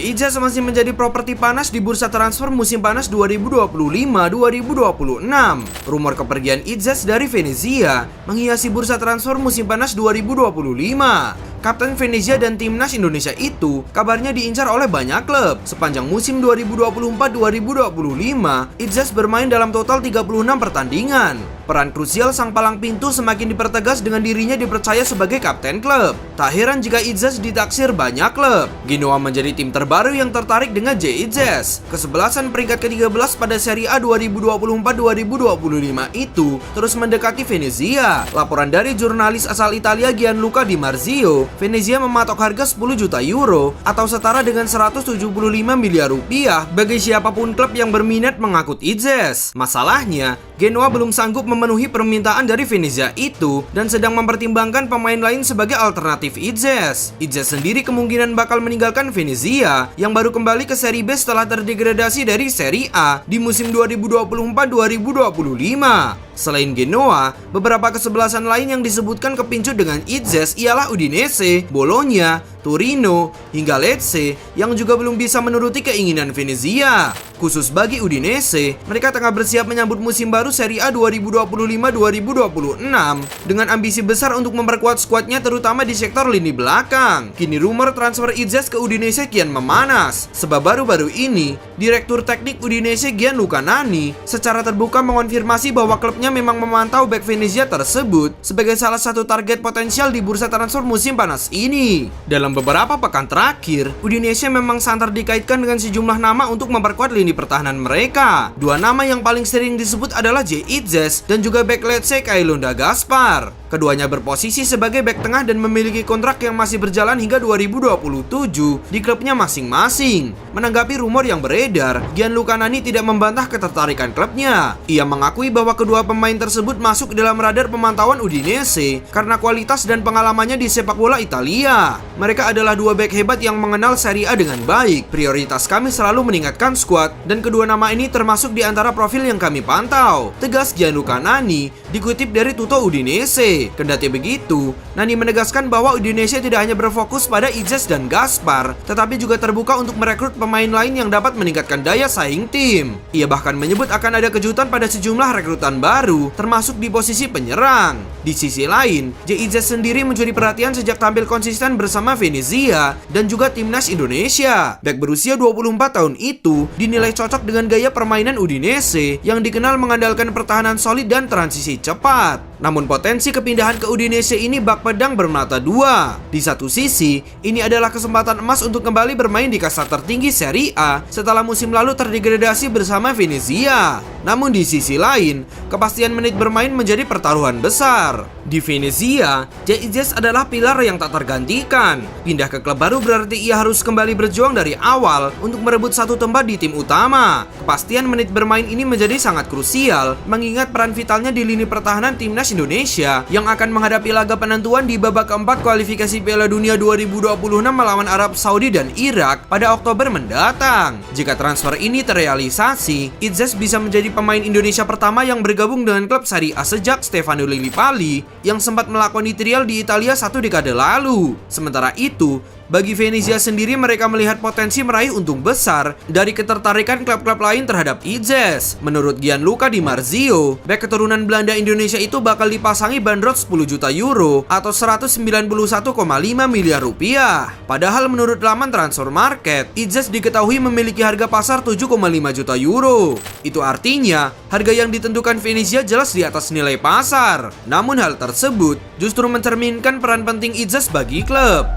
Izas masih menjadi properti panas di bursa transfer musim panas 2025-2026. Rumor kepergian Izas dari Venezia menghiasi bursa transfer musim panas 2025. Kapten Venezia dan timnas Indonesia itu kabarnya diincar oleh banyak klub. Sepanjang musim 2024-2025, Izas bermain dalam total 36 pertandingan. Peran krusial sang palang pintu semakin dipertegas dengan dirinya dipercaya sebagai kapten klub. Tak heran jika Izas ditaksir banyak klub. Genoa menjadi tim terbaru yang tertarik dengan Izas. Kesebelasan peringkat ke-13 pada Serie A 2024-2025 itu terus mendekati Venezia. Laporan dari jurnalis asal Italia Gianluca Di Marzio, Venezia mematok harga 10 juta euro atau setara dengan 175 miliar rupiah bagi siapapun klub yang berminat mengangkut Izas. Masalahnya, Genoa belum sanggup memenuhi permintaan dari Venezia itu dan sedang mempertimbangkan pemain lain sebagai alternatif Izas. Izas sendiri kemungkinan bakal meninggalkan Venezia yang baru kembali ke Serie B setelah terdegradasi dari Serie A di musim 2024-2025. Selain Genoa, beberapa kesebelasan lain yang disebutkan kepincut dengan Izas ialah Udinese, Bologna, Torino, hingga Lecce yang juga belum bisa menuruti keinginan Venezia. Khusus bagi Udinese, mereka tengah bersiap menyambut musim baru Serie A 2025-2026 dengan ambisi besar untuk memperkuat skuadnya terutama di sektor lini belakang. Kini rumor transfer Izas ke Udinese kian memanas, sebab baru-baru ini Direktur Teknik Udinese Gianluca Nani secara terbuka mengonfirmasi bahwa klubnya memang memantau bek Venezia tersebut sebagai salah satu target potensial di bursa transfer musim panas ini. Dalam beberapa pekan terakhir, Udinese memang santer dikaitkan dengan sejumlah nama untuk memperkuat lini pertahanan mereka. Dua nama yang paling sering disebut adalah Izas dan juga bek Lecce Kailonda Gaspar. Keduanya berposisi sebagai bek tengah dan memiliki kontrak yang masih berjalan hingga 2027 di klubnya masing-masing. Menanggapi rumor yang beredar, Gianluca Nani tidak membantah ketertarikan klubnya. Ia mengakui bahwa kedua pemain tersebut masuk dalam radar pemantauan Udinese karena kualitas dan pengalamannya di sepak bola Italia. Mereka adalah dua bek hebat yang mengenal Serie A dengan baik. Prioritas kami selalu meningkatkan skuad dan kedua nama ini termasuk di antara profil yang kami pantau, tegas Gianluca Nani dikutip dari Tutto Udinese. Kendati begitu, Nani menegaskan bahwa Udinese tidak hanya berfokus pada Izas dan Gaspar, tetapi juga terbuka untuk merekrut pemain lain yang dapat meningkatkan daya saing tim. Ia bahkan menyebut akan ada kejutan pada sejumlah rekrutan baru, termasuk di posisi penyerang. Di sisi lain, Izas sendiri mencuri perhatian sejak tampil konsisten bersama Venezia dan juga timnas Indonesia. Bek berusia 24 tahun itu dinilai cocok dengan gaya permainan Udinese yang dikenal mengandalkan pertahanan solid dan transisi cepat. Namun potensi kepindahan ke Udinese ini bak pedang bermata dua. Di satu sisi, ini adalah kesempatan emas untuk kembali bermain di kasta tertinggi Serie A setelah musim lalu terdegradasi bersama Venezia. Namun di sisi lain, kepastian menit bermain menjadi pertaruhan besar. Di Venezia, Izas adalah pilar yang tak tergantikan. Pindah ke klub baru berarti ia harus kembali berjuang dari awal untuk merebut satu tempat di tim utama. Kepastian menit bermain ini menjadi sangat krusial, mengingat peran vitalnya di lini pertahanan timnas Indonesia yang akan menghadapi laga penentuan di babak keempat kualifikasi Piala Dunia 2026 melawan Arab Saudi dan Irak pada Oktober mendatang. Jika transfer ini terrealisasi, Izas bisa menjadi pemain Indonesia pertama yang bergabung dengan klub Serie A sejak Stefano Lillipali yang sempat melakoni trial di Italia satu dekade lalu. Sementara itu, bagi Venezia sendiri mereka melihat potensi meraih untung besar dari ketertarikan klub-klub lain terhadap Izas. Menurut Gianluca Di Marzio, bek keturunan Belanda Indonesia itu bakal dipasangi bandrol 10 juta euro atau 191,5 miliar rupiah. Padahal menurut laman transfer market, Izas diketahui memiliki harga pasar 7,5 juta euro. Itu artinya harga yang ditentukan Venezia jelas di atas nilai pasar. Namun hal tersebut justru mencerminkan peran penting Izas bagi klub.